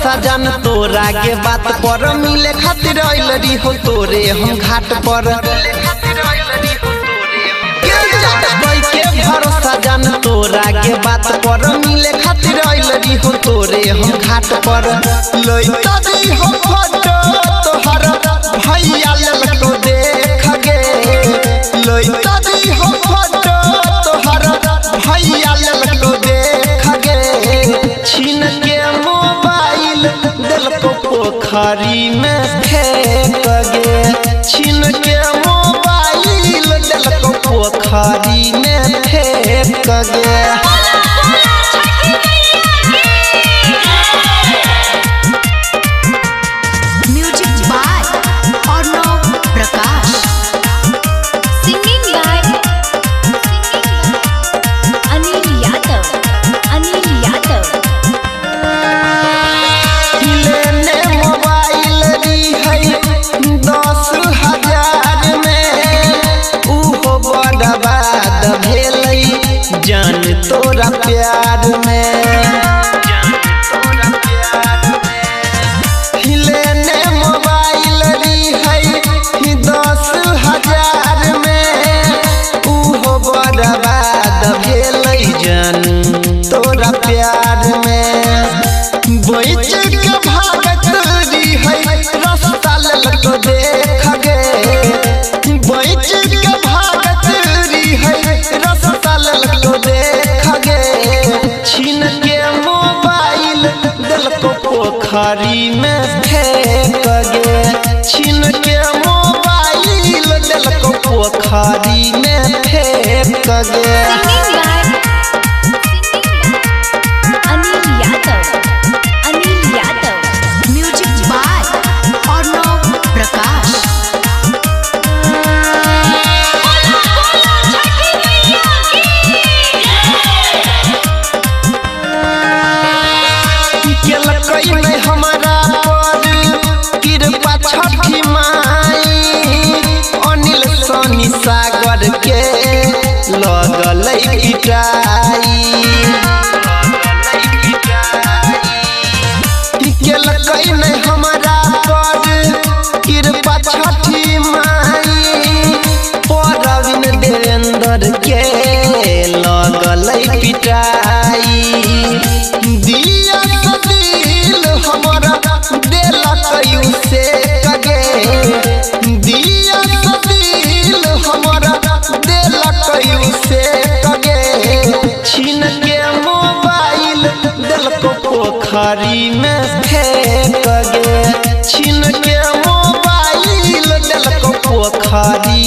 भरोसा जान तोरा के बात पर मिले खातिर आइल रही हो तोरे हम घाट पर के भरोसा जान तोरा के बात पर मिले खातिर आइल रही हो तोरे हम घाट पर लइता दी हो फोटो तोहर भैया ललको देख गे लइता दी हो फोटो तोहर भैया ललको देख गे छीन के मोबाइल दिलको पोखरी में फेंक गे छीन के मोबाइल दिलको पोखरी में फेंक गे जान तोरा प्यार में लेने मोबाइल री है 10,000 में उहो बर्बाद भेल जान तोरा प्यार में बैच के भागत री है रास्ता ललको देख गे बैच के भागत री है रास्ता ललको देख गे छीन के मोबाइल दिलको पोखरी में फेंक गे छीन के मोबाइल दिलको पोखरी में फेंक गे हमारा पर कृपा छठी माई अनिल सोनी सागर के लगल पिटाई हमारा पर कृपा छठी माई परवीन देवेंद्र के लगल पिटाई दिया हमारा दिल से कगे दिया दिल हमारा दिल से कगे छीन के मोबाइल दिल को पोखरी में फेंक गे छीन के मोबाइल दिल को पोखरी